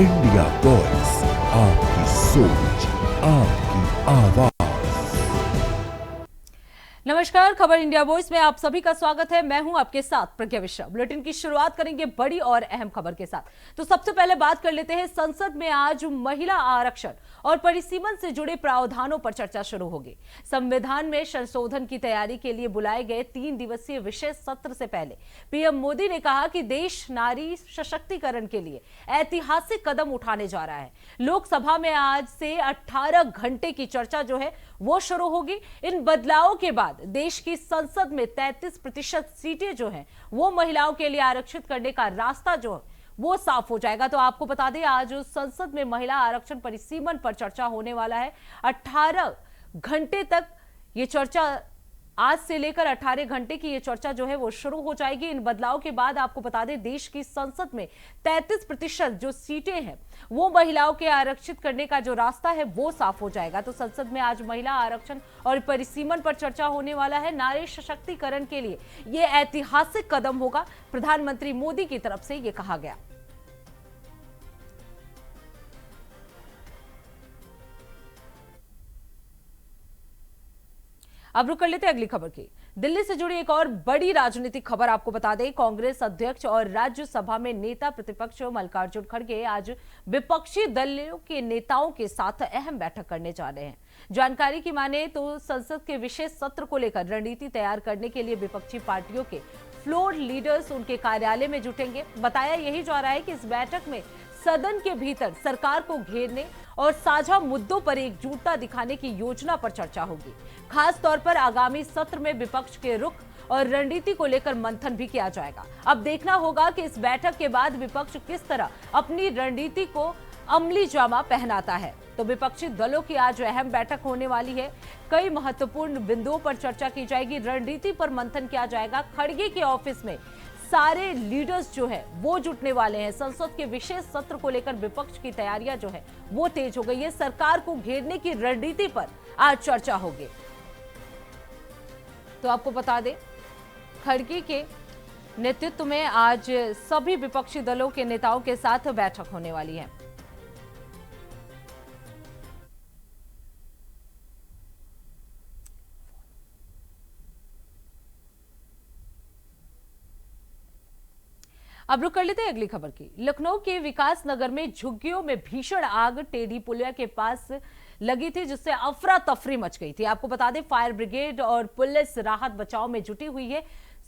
India voice, आपकी सोच, आपकी आवाज। नमस्कार, खबर इंडिया वॉइस में आप सभी का स्वागत है। मैं हूं आपके साथ प्रज्ञा मिश्रा। बुलेटिन की शुरुआत करेंगे बड़ी और अहम खबर के साथ। तो सबसे पहले बात कर लेते हैं, संसद में आज महिला आरक्षण और परिसीमन से जुड़े प्रावधानों पर चर्चा शुरू होगी। संविधान में संशोधन की तैयारी के लिए बुलाए गए 3 दिवसीय विशेष सत्र से पहले पीएम मोदी ने कहा कि देश नारी सशक्तिकरण के लिए ऐतिहासिक कदम उठाने जा रहा है। लोकसभा में आज से 18 घंटे की चर्चा जो है वो शुरू होगी। इन बदलावों के बाद देश की संसद में 33% सीटें जो हैं वो महिलाओं के लिए आरक्षित करने का रास्ता जो है वो साफ हो जाएगा। तो आपको बता दें, आज संसद में महिला आरक्षण परिसीमन पर चर्चा होने वाला है। 18 घंटे तक ये चर्चा, आज से लेकर 18 घंटे की ये चर्चा जो है वो शुरू हो जाएगी। इन बदलाव के बाद आपको बता दें, देश की संसद में 33% जो सीटें हैं वो महिलाओं के आरक्षित करने का जो रास्ता है वो साफ हो जाएगा। तो संसद में आज महिला आरक्षण और परिसीमन पर चर्चा होने वाला है। नारी सशक्तिकरण के लिए ये ऐतिहासिक कदम होगा, प्रधानमंत्री मोदी की तरफ से ये कहा गया। अब रुक कर लेते हैं अगली खबर की। दिल्ली से जुड़ी एक और बड़ी राजनीतिक खबर आपको बता दें, कांग्रेस अध्यक्ष और राज्यसभा में नेता प्रतिपक्ष मल्लिकार्जुन खड़गे आज विपक्षी दलों के नेताओं के साथ अहम बैठक करने जा रहे हैं। जानकारी की माने तो संसद के विशेष सत्र को लेकर रणनीति तैयार करने के लिए विपक्षी पार्टियों के फ्लोर लीडर्स उनके कार्यालय में जुटेंगे। बताया यही जा रहा है कि इस बैठक में सदन के भीतर सरकार को घेरने और साझा मुद्दों पर एकजुटता दिखाने की योजना पर चर्चा होगी। खास तौर पर आगामी सत्र में विपक्ष के रुख और रणनीति को लेकर मंथन भी किया जाएगा। अब देखना होगा कि इस बैठक के बाद विपक्ष किस तरह अपनी रणनीति को अमली जामा पहनाता है। तो विपक्षी दलों की आज अहम बैठक होने वाली है। कई महत्वपूर्ण बिंदुओं पर चर्चा की जाएगी, रणनीति पर मंथन किया जाएगा। खड़गे के ऑफिस में सारे लीडर्स जो है वो जुटने वाले हैं। संसद के विशेष सत्र को लेकर विपक्ष की तैयारियां जो है वो तेज हो गई है। सरकार को घेरने की रणनीति पर आज चर्चा होगी। तो आपको बता दें, खड़गे के नेतृत्व में आज सभी विपक्षी दलों के नेताओं के साथ बैठक होने वाली है। अब रुक कर लेते हैं अगली खबर की। लखनऊ के विकास नगर में झुग्गियों में भीषण आग टेढ़ी पुलिया के पास लगी थी, जिससे अफरा तफरी मच गई थी। आपको बता दें, फायर ब्रिगेड और पुलिस राहत बचाव में जुटी हुई है।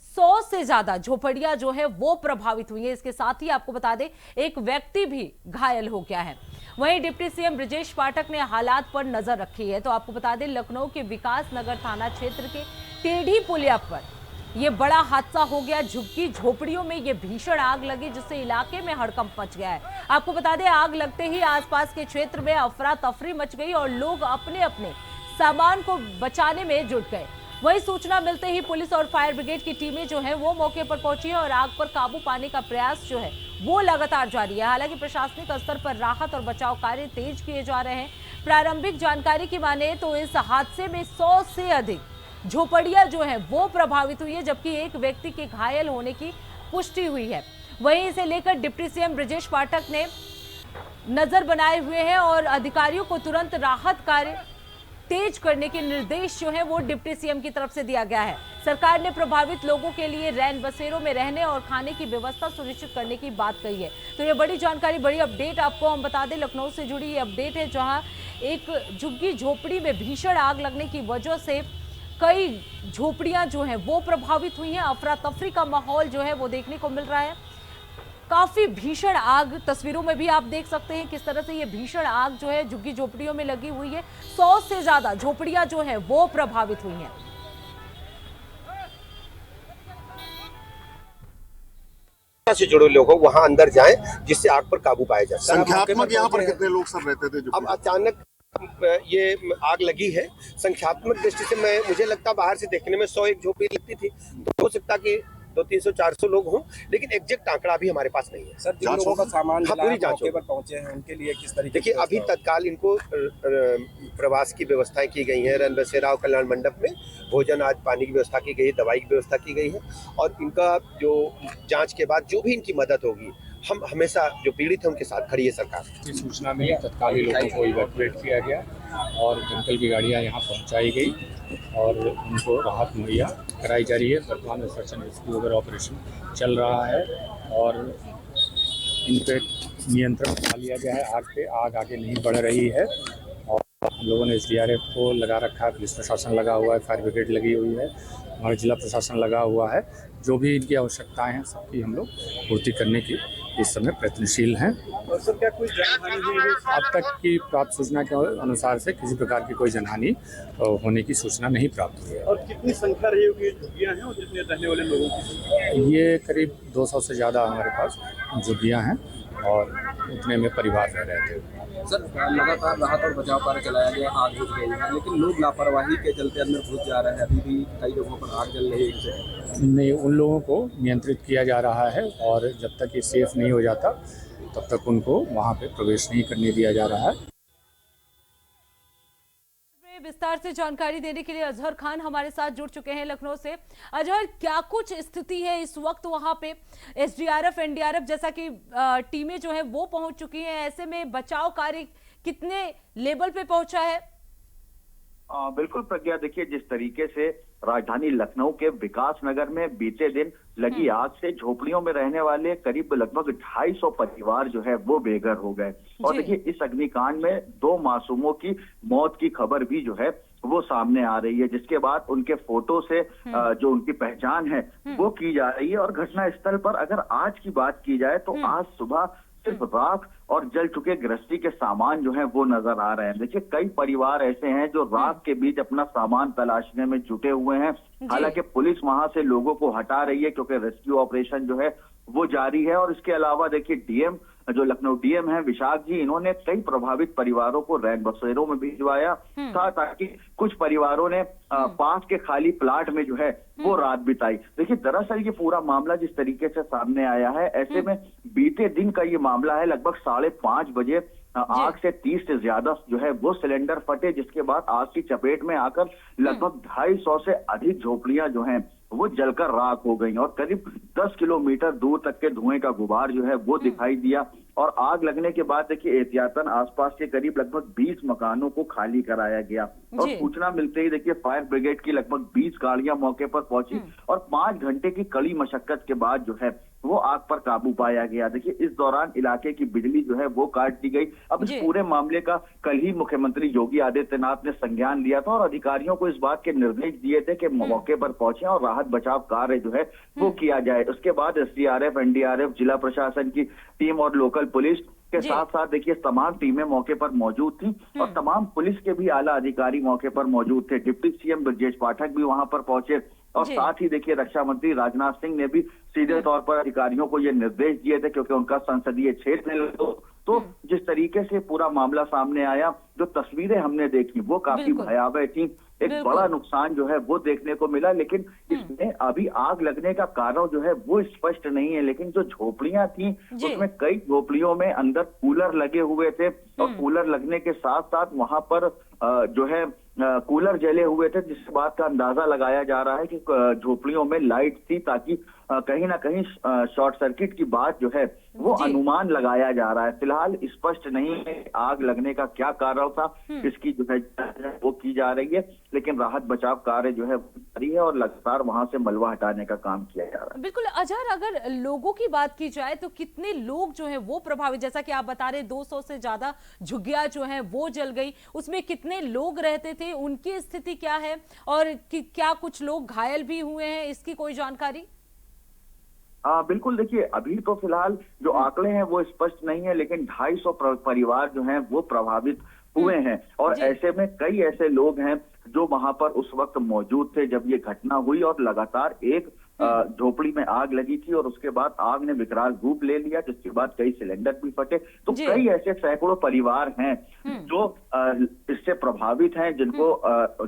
100 से ज्यादा झोपड़ियां जो है वो प्रभावित हुई है। इसके साथ ही आपको बता दें, एक व्यक्ति भी घायल हो गया है। वहीं डिप्टी सीएम ब्रजेश पाठक ने हालात पर नजर रखी है। तो आपको बता दें, लखनऊ के विकास नगर थाना क्षेत्र के टेढ़ी पुलिया पर ये बड़ा हादसा हो गया। झुग्गी झोपड़ियों में ये भीषण आग लगी, जिससे इलाके में हड़कंप मच गया है। आपको बता दें, आग लगते ही आसपास के क्षेत्र में अफरा तफरी मच गई और लोग अपने अपने सामान को बचाने में जुट गए। वहीं सूचना मिलते ही पुलिस और फायर ब्रिगेड की टीमें जो है वो मौके पर पहुंची है और आग पर काबू पाने का प्रयास जो है वो लगातार जारी है। हालांकि प्रशासनिक स्तर पर राहत और बचाव कार्य तेज किए जा रहे हैं। प्रारंभिक जानकारी की माने तो इस हादसे में 100 से अधिक झोपड़ियां जो है वो प्रभावित हुई है, जबकि एक व्यक्ति के घायल होने की पुष्टि हुई है। वहीं इसे लेकर डिप्टी सीएम ब्रजेश पाठक ने नजर बनाए हुए हैं और अधिकारियों को तुरंत राहत कार्य तेज करने के निर्देश जो है वो डिप्टी सीएम की तरफ से दिया गया है। सरकार ने प्रभावित लोगों के लिए रैन बसेरों में रहने और खाने की व्यवस्था सुनिश्चित करने की बात कही है। तो ये बड़ी जानकारी, बड़ी अपडेट आपको हम बता दें, लखनऊ से जुड़ी ये अपडेट है, जहां एक झुग्गी झोपड़ी में भीषण आग लगने की वजह से कई झोपड़ियां जो हैं वो प्रभावित हुई हैं। अफरा तफरी का माहौल जो है वो देखने को मिल रहा है। काफी भीषण आग, तस्वीरों में भी आप देख सकते हैं किस तरह से ये भीषण आग जो है झुग्गी झोपड़ियों में लगी हुई है। 100 से ज्यादा झोपड़ियां जो है वो प्रभावित हुई हैं। से जुड़े लोग हो वहां अंदर जाएं, जिससे आग पर काबू पाया जा सके। संख्यात्मक यहाँ पर कितने लोग सब रहते थे? अब अचानक ये आग लगी है। संख्यात्मक दृष्टि से मुझे लगता बाहर से देखने में 101 झोपड़ी लगती थी, तो हो सकता कि 200-300-400 लोग हों, लेकिन एग्जैक्ट आंकड़ा अभी हमारे पास नहीं है। सर, जिन लोगों का सामान पूरी जांच पर पहुंचे हैं उनके लिए किस तरीके? देखिए, अभी तत्काल इनको प्रवास की व्यवस्थाएं की गई हैं। रन बसेरा और कल्याण मंडप में भोजन, आज पानी की व्यवस्था की गई है, दवाई की व्यवस्था की गई है और इनका जो जांच के बाद जो भी इनकी मदद होगी हम हमेशा जो पीड़ित हैं उनके साथ खड़ी है सरकार। की सूचना में तत्काल ही लोगों को इवैक्यूएट किया गया और दमकल की गाड़ियां यहां पहुंचाई गई और उनको राहत मुहैया कराई जा रही है। वर्तमान में सर्च एंड रेस्क्यू वगैरह ऑपरेशन चल रहा है और इन पे नियंत्रण पा लिया गया है। आग पे आग आगे नहीं बढ़ रही है और हम लोगों ने SDRF को लगा रखा है, पुलिस प्रशासन लगा हुआ है, फायर ब्रिगेड लगी हुई है, हमारा जिला प्रशासन लगा हुआ है। जो भी इनकी आवश्यकताएं हैं सबकी हम लोग पूर्ति करने की इस समय प्रयत्नशील हैं। और सर क्या कोई जानहानि हुई है? अब तक की प्राप्त सूचना के अनुसार से किसी प्रकार की कोई जनहानि होने की सूचना नहीं प्राप्त हुई है। और कितनी संख्या रही होगी झुग्गियाँ हैं और जितने रहने वाले लोगों की? ये करीब 200 से ज़्यादा हमारे पास झुग्गियाँ हैं और उतने में परिवार रह रहे थे। सर लगातार राहत और बचाव कार्य चलाया गया, आग बुझ गई है, लेकिन लोग लापरवाही के चलते अंदर घुस जा रहे हैं। अभी भी कई जगहों पर आग जल रही है। नहीं, उन लोगों को नियंत्रित किया जा रहा है और जब तक ये सेफ नहीं हो जाता तब तक उनको वहाँ पे प्रवेश नहीं करने दिया जा रहा है। विस्तार से जानकारी देने के लिए अजहर खान हमारे साथ जुड़ चुके हैं लखनऊ से। अजहर, क्या कुछ स्थिति है इस वक्त वहां पे? SDRF NDRF जैसा कि टीमें जो है वो पहुंच चुकी हैं, ऐसे में बचाव कार्य कितने लेवल पे पहुंचा है? बिल्कुल प्रज्ञा, देखिए जिस तरीके से राजधानी लखनऊ के विकास नगर में बीते दिन लगी आग से झोपड़ियों में रहने वाले करीब लगभग 250 परिवार जो है वो बेघर हो गए। और देखिए इस अग्निकांड में 2 मासूमों की मौत की खबर भी जो है वो सामने आ रही है, जिसके बाद उनके फोटो से जो उनकी पहचान है वो की जा रही है। और घटना स्थल पर अगर आज की बात की जाए तो आज सुबह सिर्फ राख और जल चुके गृहस्थी के सामान जो है वो नजर आ रहे हैं। देखिए कई परिवार ऐसे हैं जो राख के बीच अपना सामान तलाशने में जुटे हुए हैं। हालांकि पुलिस वहां से लोगों को हटा रही है क्योंकि रेस्क्यू ऑपरेशन जो है वो जारी है। और इसके अलावा देखिए DM जो लखनऊ DM है विशाख जी, इन्होंने कई प्रभावित परिवारों को रैन बसेरों में भिजवाया था ताकि कुछ परिवारों ने पास के खाली प्लाट में जो है वो रात बिताई। देखिए दरअसल ये पूरा मामला जिस तरीके से सामने आया है, ऐसे में बीते दिन का ये मामला है। लगभग 5:30 बजे आग से 30 से ज्यादा जो है वो सिलेंडर फटे, जिसके बाद आग की चपेट में आकर लगभग 250 से अधिक झोपड़ियां जो हैं वो जलकर राख हो गई और करीब 10 किलोमीटर दूर तक के धुएं का गुबार जो है वो दिखाई दिया। और आग लगने के बाद देखिए एहतियातन आसपास के करीब लगभग 20 मकानों को खाली कराया गया। और सूचना मिलते ही देखिए फायर ब्रिगेड की लगभग 20 गाड़ियां मौके पर पहुंची और 5 घंटे की कड़ी मशक्कत के बाद जो है वो आग पर काबू पाया गया। देखिए इस दौरान इलाके की बिजली जो है वो काट दी गई। अब इस पूरे मामले का कल ही मुख्यमंत्री योगी आदित्यनाथ ने संज्ञान लिया था और अधिकारियों को इस बात के निर्देश दिए थे कि मौके पर पहुंचे और राहत बचाव कार्य जो है वो किया जाए। उसके बाद SDRF NDRF जिला प्रशासन की टीम और लोकल पुलिस के साथ साथ देखिए तमाम टीमें मौके पर मौजूद थी और तमाम पुलिस के भी आला अधिकारी मौके पर मौजूद थे। डिप्टी CM ब्रजेश पाठक भी वहां पर पहुंचे और साथ ही देखिए रक्षा मंत्री राजनाथ सिंह ने भी सीधे तौर पर अधिकारियों को ये निर्देश दिए थे क्योंकि उनका संसदीय क्षेत्र है। तो जिस तरीके से पूरा मामला सामने आया, जो तस्वीरें हमने देखी वो काफी भयावह थी। एक बड़ा नुकसान जो है वो देखने को मिला, लेकिन इसमें अभी आग लगने का कारण जो है वो स्पष्ट नहीं है। लेकिन जो झोपड़ियां थी उसमें कई झोपड़ियों में अंदर कूलर लगे हुए थे और कूलर लगने के साथ साथ वहां पर जो है कूलर जले हुए थे, जिस बात का अंदाजा लगाया जा रहा है कि झोपड़ियों में लाइट थी ताकि कहीं ना कहीं शॉर्ट सर्किट की बात जो है वो अनुमान लगाया जा रहा है। फिलहाल स्पष्ट नहीं है आग लगने का क्या कारण था, इसकी जो है वो की जा रही है। लेकिन राहत बचाव कार्य जो है जारी है और लगातार वहां से मलबा हटाने का काम किया जा रहा है। बिल्कुल अजहर, अगर लोगों की बात की जाए तो कितने लोग जो है वो प्रभावित, जैसा कि आप बता रहे 200 से ज्यादा झुग्गियां जो है वो जल गई, उसमें कितने लोग रहते थे, उनकी स्थिति क्या है और क्या कुछ लोग घायल भी हुए हैं, इसकी कोई जानकारी? बिल्कुल, देखिए अभी तो फिलहाल जो आंकड़े हैं वो स्पष्ट नहीं है, लेकिन 250 परिवार जो हैं वो प्रभावित हुए हैं। और ऐसे में कई ऐसे लोग हैं जो वहां पर उस वक्त मौजूद थे जब ये घटना हुई और लगातार एक झोपड़ी में आग लगी थी और उसके बाद आग ने विकराल रूप ले लिया, जिसके बाद कई सिलेंडर भी फटे। तो कई ऐसे सैकड़ों परिवार हैं जो इससे प्रभावित हैं, जिनको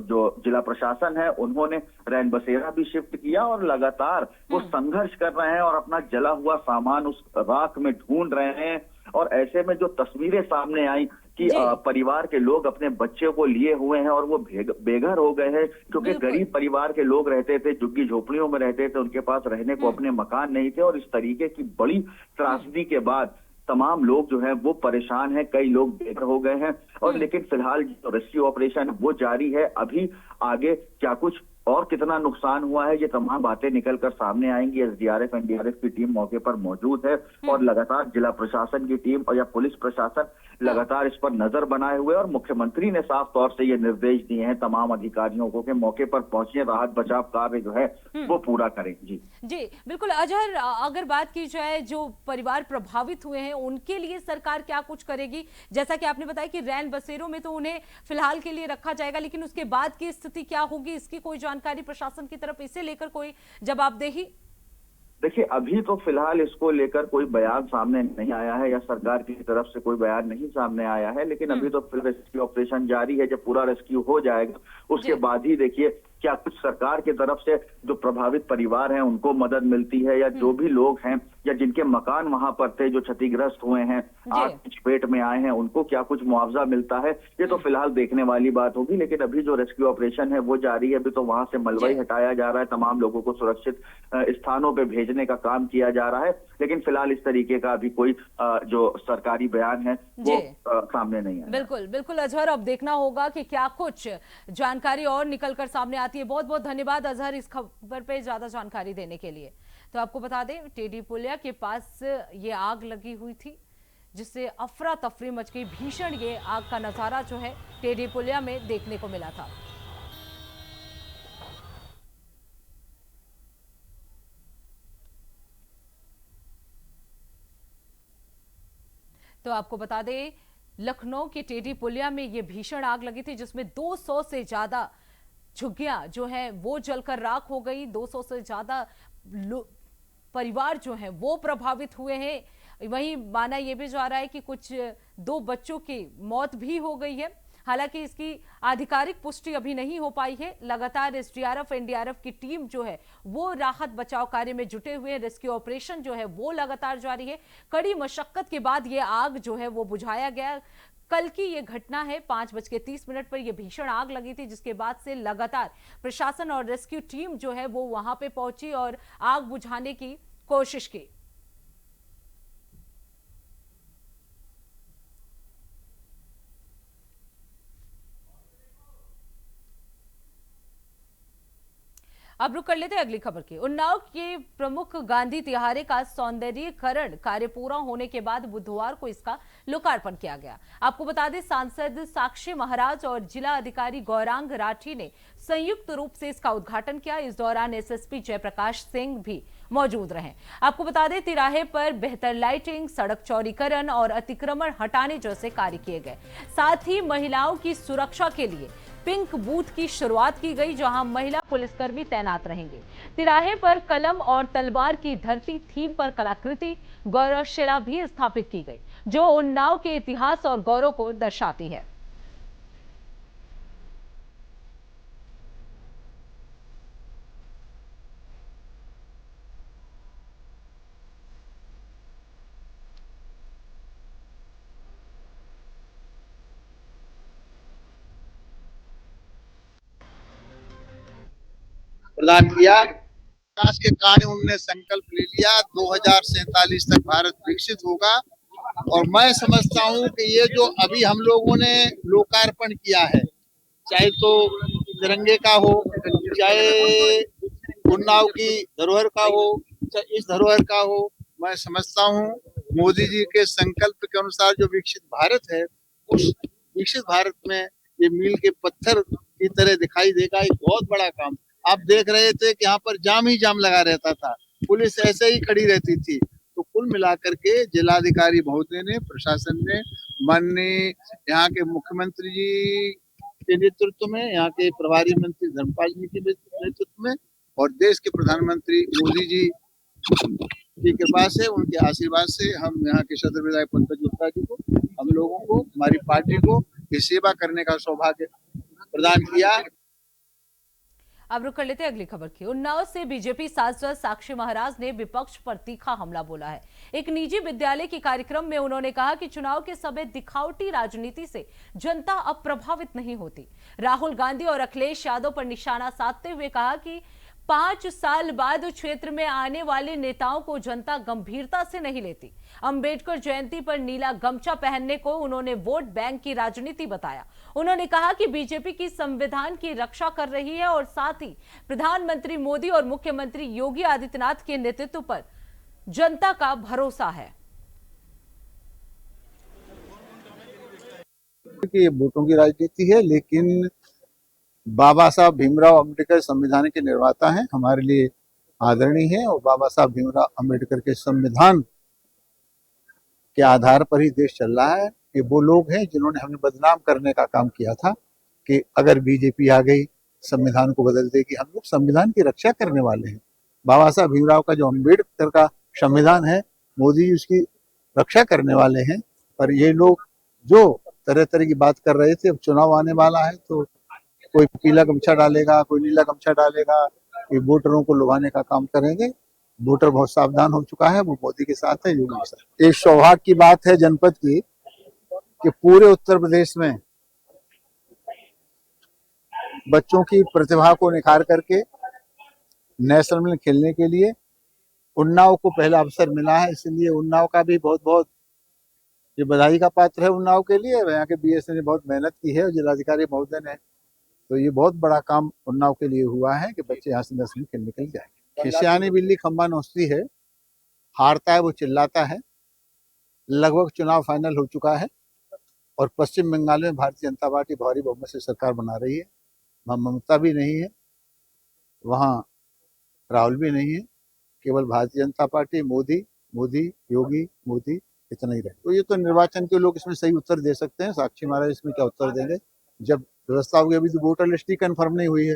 जो जिला प्रशासन है उन्होंने रैन बसेरा भी शिफ्ट किया और लगातार वो संघर्ष कर रहे हैं और अपना जला हुआ सामान उस राख में ढूंढ रहे हैं। और ऐसे में जो तस्वीरें सामने आई कि जी। परिवार के लोग अपने बच्चे को लिए हुए हैं और वो बेघर हो गए हैं, क्योंकि बिल्कुल। गरीब परिवार के लोग रहते थे, झुग्गी झोपड़ियों में रहते थे, उनके पास रहने को अपने मकान नहीं थे, और इस तरीके की बड़ी त्रासदी के बाद तमाम लोग जो है वो परेशान हैं, कई लोग बेघर हो गए हैं। और लेकिन फिलहाल जो रेस्क्यू ऑपरेशन वो जारी है। अभी आगे क्या कुछ और कितना नुकसान हुआ है, ये तमाम बातें निकलकर सामने आएंगी। एसडीआरएफ एनडीआरएफ की टीम मौके पर मौजूद है और लगातार जिला प्रशासन की टीम और या पुलिस प्रशासन लगातार इस पर नजर बनाए हुए, और मुख्यमंत्री ने साफ तौर से ये निर्देश दिए हैं तमाम अधिकारियों को कि मौके पर पहुंचे, राहत बचाव कार्य जो है वो पूरा करें। जी जी बिल्कुल अजहर, अगर बात की जाए जो परिवार प्रभावित हुए हैं उनके लिए सरकार क्या कुछ करेगी? जैसा कि आपने बताया कि रैन बसेरों में तो उन्हें फिलहाल के लिए रखा जाएगा, लेकिन उसके बाद की स्थिति क्या होगी, इसकी कोई जानकारी प्रशासन की तरफ इसे लेकर कोई जवाबदेही? देखिए, अभी तो फिलहाल इसको लेकर कोई बयान सामने नहीं आया है या सरकार की तरफ से कोई बयान नहीं सामने आया है, लेकिन अभी तो फिर रेस्क्यू ऑपरेशन जारी है। जब पूरा रेस्क्यू हो जाएगा उसके बाद ही देखिए क्या कुछ सरकार की तरफ से जो प्रभावित परिवार हैं उनको मदद मिलती है, या जो भी लोग हैं या जिनके मकान वहां पर थे जो क्षतिग्रस्त हुए हैं, आग की चपेट में आए हैं, उनको क्या कुछ मुआवजा मिलता है, ये तो फिलहाल देखने वाली बात होगी। लेकिन अभी जो रेस्क्यू ऑपरेशन है वो जारी है। अभी तो वहां से मलबा ही हटाया जा रहा है, तमाम लोगों को सुरक्षित स्थानों पे भेजने का काम किया जा रहा है, लेकिन फिलहाल इस तरीके का अभी कोई जो सरकारी बयान है वो सामने नहीं है। बिल्कुल बिल्कुल अजहर, अब देखना होगा कि क्या कुछ जानकारी और निकलकर सामने आती है। बहुत बहुत धन्यवाद अजहर इस खबर पे ज्यादा जानकारी देने के लिए। तो आपको बता दें टेढ़ी पुलिया के पास ये आग लगी हुई थी जिससे अफरा तफरी मच गई। भीषण ये आग का नजारा जो है टेढ़ी पुलिया में देखने को मिला था। तो आपको बता दें लखनऊ के टेढ़ी पुलिया में ये भीषण आग लगी थी जिसमें 200 से ज्यादा झुग्गियां जो है वो जलकर राख हो गई। 200 से ज्यादा परिवार जो हैं वो प्रभावित हुए हैं। वहीं माना यह भी जा रहा है कि कुछ 2 बच्चों की मौत भी हो गई है। हालांकि इसकी आधिकारिक पुष्टि अभी नहीं हो पाई है। लगातार एसडीआरएफ एनडीआरएफ की टीम जो है वो राहत बचाव कार्य में जुटे हुए हैं। रेस्क्यू ऑपरेशन जो है वो लगातार जारी है। कड़ी मशक्कत के बाद ये आग जो है वो बुझाया गया। कल की ये घटना है, 5:30 पर यह भीषण आग लगी थी, जिसके बाद से लगातार प्रशासन और रेस्क्यू टीम जो है वो वहां पे पहुंची और आग बुझाने की कोशिश की। अब रुक कर लेते हैं अगली खबर की। उन्नाव के प्रमुख गांधी तिहारे का सौंदर्यीकरण कार्य पूरा होने के बाद बुधवार को इसका लोकार्पण किया गया। आपको बता दें सांसद साक्षी महाराज और जिला अधिकारी गौरांग राठी ने संयुक्त रूप से इसका उद्घाटन किया। इस दौरान एसएसपी जयप्रकाश सिंह भी मौजूद रहे। आपको बता दें तिराहे पर बेहतर लाइटिंग, सड़क चौड़ीकरण और अतिक्रमण हटाने जैसे कार्य किए गए। साथ ही महिलाओं की सुरक्षा के लिए पिंक बूथ की शुरुआत की गई, जहां महिला पुलिसकर्मी तैनात रहेंगे। तिराहे पर कलम और तलवार की धरती थीम पर कलाकृति गौरवशिला भी स्थापित की गई, जो उन्नाव के इतिहास और गौरव को दर्शाती है। प्रदान किया। विकास के कार्य उन्होंने संकल्प ले लिया 2047 तक भारत विकसित होगा, और मैं समझता हूँ कि ये जो अभी हम लोगों ने लोकार्पण किया है, चाहे तो तिरंगे का हो, चाहे उन्नाव की धरोहर का हो, चाहे इस धरोहर का हो, मैं समझता हूँ मोदी जी के संकल्प के अनुसार जो विकसित भारत है, उस विकसित भारत में ये मील के पत्थर की तरह दिखाई देगा। एक बहुत बड़ा काम आप देख रहे थे कि यहाँ पर जाम ही जाम लगा रहता था, पुलिस ऐसे ही खड़ी रहती थी। तो कुल मिलाकर के जिलाधिकारी महोदय ने, प्रशासन ने, माननीय यहाँ के मुख्यमंत्री जी के नेतृत्व में, यहाँ के प्रभारी मंत्री धर्मपाल जी के नेतृत्व में, और देश के प्रधानमंत्री मोदी जी की कृपा से, उनके आशीर्वाद से हम यहाँ के सदर विधायक पंकज गुप्ता जी को, हम लोगों को, हमारी पार्टी को ये सेवा करने का सौभाग्य प्रदान किया। अब रुक कर लेते हैं अगली खबर की। उन्नाव से बीजेपी सांसद साक्षी महाराज ने विपक्ष पर तीखा हमला बोला है। एक निजी विद्यालय के कार्यक्रम में उन्होंने कहा कि चुनाव के समय दिखावटी राजनीति से जनता अब प्रभावित नहीं होती। राहुल गांधी और अखिलेश यादव पर निशाना साधते हुए कहा कि 5 साल बाद क्षेत्र में आने वाले नेताओं को जनता गंभीरता से नहीं लेती। अंबेडकर जयंती पर नीला गमछा पहनने को उन्होंने वोट बैंक की राजनीति बताया। उन्होंने कहा कि बीजेपी की संविधान की रक्षा कर रही है और साथ ही प्रधानमंत्री मोदी और मुख्यमंत्री योगी आदित्यनाथ के नेतृत्व पर जनता का भरोसा है। ये वोटों की राजनीति है, लेकिन बाबा साहब भीमराव अम्बेडकर संविधान के निर्माता हैं, हमारे लिए आदरणीय है। और बाबा साहब भीमराव अम्बेडकर के संविधान के आधार पर ही देश चल रहा है। ये वो लोग हैं जिन्होंने हमें बदनाम करने का काम किया था कि अगर बीजेपी आ गई संविधान को बदल देगी। हम लोग संविधान की रक्षा करने वाले हैं। बाबा साहब भीमराव का जो अम्बेडकर का संविधान है, मोदी जी उसकी रक्षा करने वाले हैं। पर ये लोग जो तरह तरह की बात कर रहे थे, अब चुनाव आने वाला है तो कोई पीला गमछा डालेगा, कोई नीला गमछा डालेगा, ये वोटरों को लुभाने का काम करेंगे। वोटर बहुत सावधान हो चुका है, वो मोदी के साथ है, योगी के साथ। एक सौभाग्य की बात है जनपद की कि पूरे उत्तर प्रदेश में बच्चों की प्रतिभा को निखार करके नेशनल में खेलने के लिए उन्नाव को पहला अवसर मिला है। इसलिए उन्नाव का भी बहुत बहुत ये बधाई का पात्र है उन्नाव के लिए। यहाँ के बीएसए ने बहुत मेहनत की है और जिलाधिकारी महोदय ने, तो ये बहुत बड़ा काम उन्नाव के लिए हुआ है कि बच्चे यहाँ से नेशनल खेलने के लिए जाएंगे। खिसियानी बिल्ली खम्बा नोचती है, हारता है वो चिल्लाता है। लगभग चुनाव फाइनल हो चुका है और पश्चिम बंगाल में भारतीय जनता पार्टी भारी बहुमत से सरकार बना रही है। वहाँ ममता भी नहीं है, वहाँ राहुल भी नहीं है, केवल भारतीय जनता पार्टी, मोदी मोदी योगी मोदी, इतना ही रहे। तो ये तो निर्वाचन के लोग इसमें सही उत्तर दे सकते हैं। साक्षी महाराज इसमें क्या उत्तर देंगे जब व्यवस्था होगी। अभी तो वोटर लिस्ट ही कंफर्म नहीं हुई है।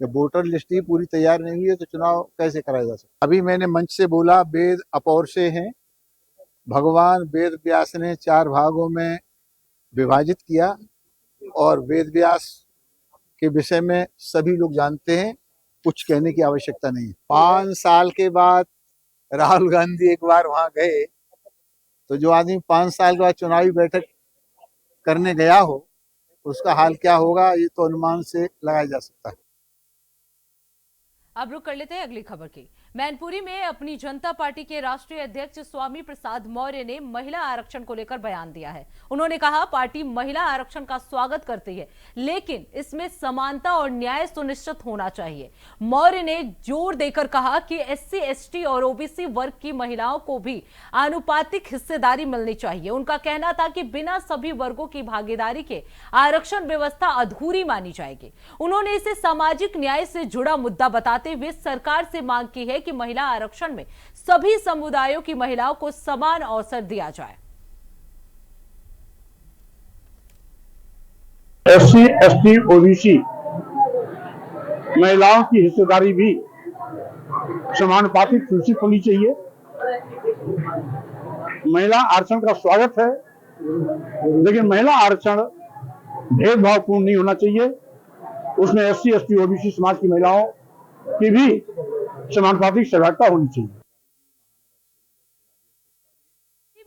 जब वोटर लिस्ट ही पूरी तैयार नहीं हुई है तो चुनाव कैसे कराया जा सकता। अभी मैंने मंच से बोला वेद अपौर से हैं। भगवान वेद व्यास ने 4 भागों में विभाजित किया और वेद व्यास के विषय में सभी लोग जानते हैं, कुछ कहने की आवश्यकता नहीं। 5 साल के बाद राहुल गांधी एक बार वहां गए तो जो आदमी 5 साल के बाद चुनावी बैठक करने गया हो उसका हाल क्या होगा, ये तो अनुमान से लगाया जा सकता है। अब रुक कर लेते हैं अगली खबर की। मैनपुरी में अपनी जनता पार्टी के राष्ट्रीय अध्यक्ष स्वामी प्रसाद मौर्य ने महिला आरक्षण को लेकर बयान दिया है। उन्होंने कहा पार्टी महिला आरक्षण का स्वागत करती है, लेकिन इसमें समानता और न्याय सुनिश्चित होना चाहिए। मौर्य ने जोर देकर कहा कि एससी, एसटी और ओबीसी वर्ग की महिलाओं को भी आनुपातिक हिस्सेदारी मिलनी चाहिए। उनका कहना था कि बिना सभी वर्गों की भागीदारी के आरक्षण व्यवस्था अधूरी मानी जाएगी। उन्होंने इसे सामाजिक न्याय से जुड़ा मुद्दा बताते हुए सरकार से मांग की है कि महिला आरक्षण में सभी समुदायों की महिलाओं को समान अवसर दिया जाए। एससी, एसटी, ओबीसी महिलाओं की हिस्सेदारी भी समानुपातिक सुनिश्चित होनी चाहिए। महिला आरक्षण का स्वागत है, लेकिन महिला आरक्षण भेदभावपूर्ण नहीं होना चाहिए। उसमें एससी, एसटी, ओबीसी समाज की महिलाओं की भी समानुपातिक सहभागिता होनी चाहिए।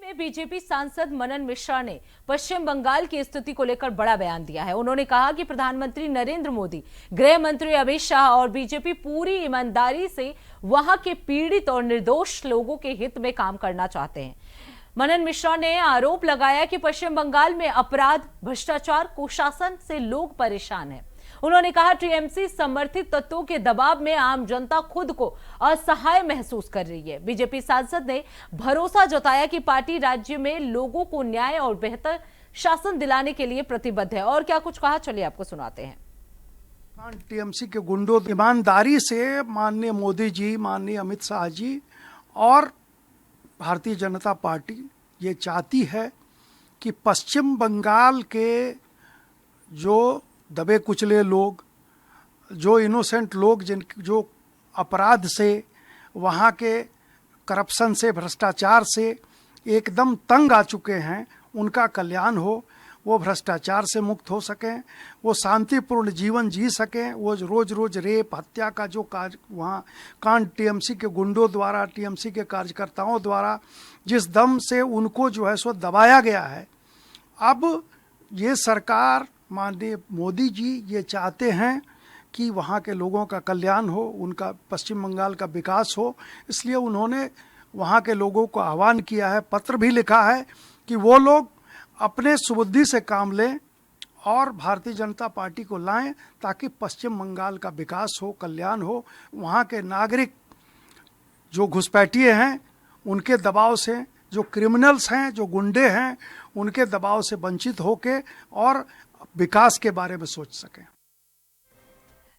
में बीजेपी सांसद मनन मिश्रा ने पश्चिम बंगाल की स्थिति को लेकर बड़ा बयान दिया है। उन्होंने कहा कि प्रधानमंत्री नरेंद्र मोदी, गृह मंत्री अमित शाह और बीजेपी पूरी ईमानदारी से वहां के पीड़ित और निर्दोष लोगों के हित में काम करना चाहते हैं। मनन मिश्रा ने आरोप लगाया कि पश्चिम बंगाल में अपराध, भ्रष्टाचार, कुशासन से लोग परेशान हैं। उन्होंने कहा टीएमसी समर्थित तत्वों के दबाव में आम जनता खुद को असहाय महसूस कर रही है। बीजेपी सांसद ने भरोसा जताया कि पार्टी राज्य में लोगों को न्याय और बेहतर शासन दिलाने के लिए प्रतिबद्ध है। और क्या कुछ कहा, चलिए आपको सुनाते हैं। टीएमसी के गुंडों ईमानदारी से माननीय मोदी जी, माननीय अमित शाह जी और भारतीय जनता पार्टी ये चाहती है कि पश्चिम बंगाल के जो दबे कुचले लोग, जो इनोसेंट लोग, जो अपराध से, वहाँ के करप्शन से, भ्रष्टाचार से एकदम तंग आ चुके हैं, उनका कल्याण हो। वो भ्रष्टाचार से मुक्त हो सकें, वो शांतिपूर्ण जीवन जी सकें। वो रोज रोज रेप हत्या का जो कार्य वहाँ कांड टीएमसी के गुंडों द्वारा, टीएमसी के कार्यकर्ताओं द्वारा जिस दम से उनको जो है सो दबाया गया है, अब ये सरकार माननीय मोदी जी ये चाहते हैं कि वहाँ के लोगों का कल्याण हो, उनका पश्चिम बंगाल का विकास हो। इसलिए उन्होंने वहाँ के लोगों को आह्वान किया है, पत्र भी लिखा है कि वो लोग अपने सुबुद्धि से काम लें और भारतीय जनता पार्टी को लाएं ताकि पश्चिम बंगाल का विकास हो, कल्याण हो। वहाँ के नागरिक जो घुसपैठिए हैं उनके दबाव से, जो क्रिमिनल्स हैं, जो गुंडे हैं, उनके दबाव से वंचित होके और विकास के बारे में सोच सकें।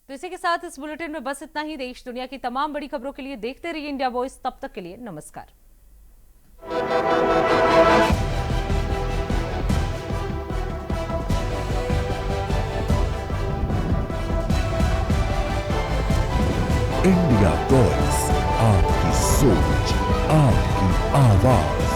तो इसी के साथ इस बुलेटिन में बस इतना ही। देश दुनिया की तमाम बड़ी खबरों के लिए देखते रहिए इंडिया वॉइस। तब तक के लिए नमस्कार। इंडिया वॉइस, आपकी सोच, आपकी आवाज।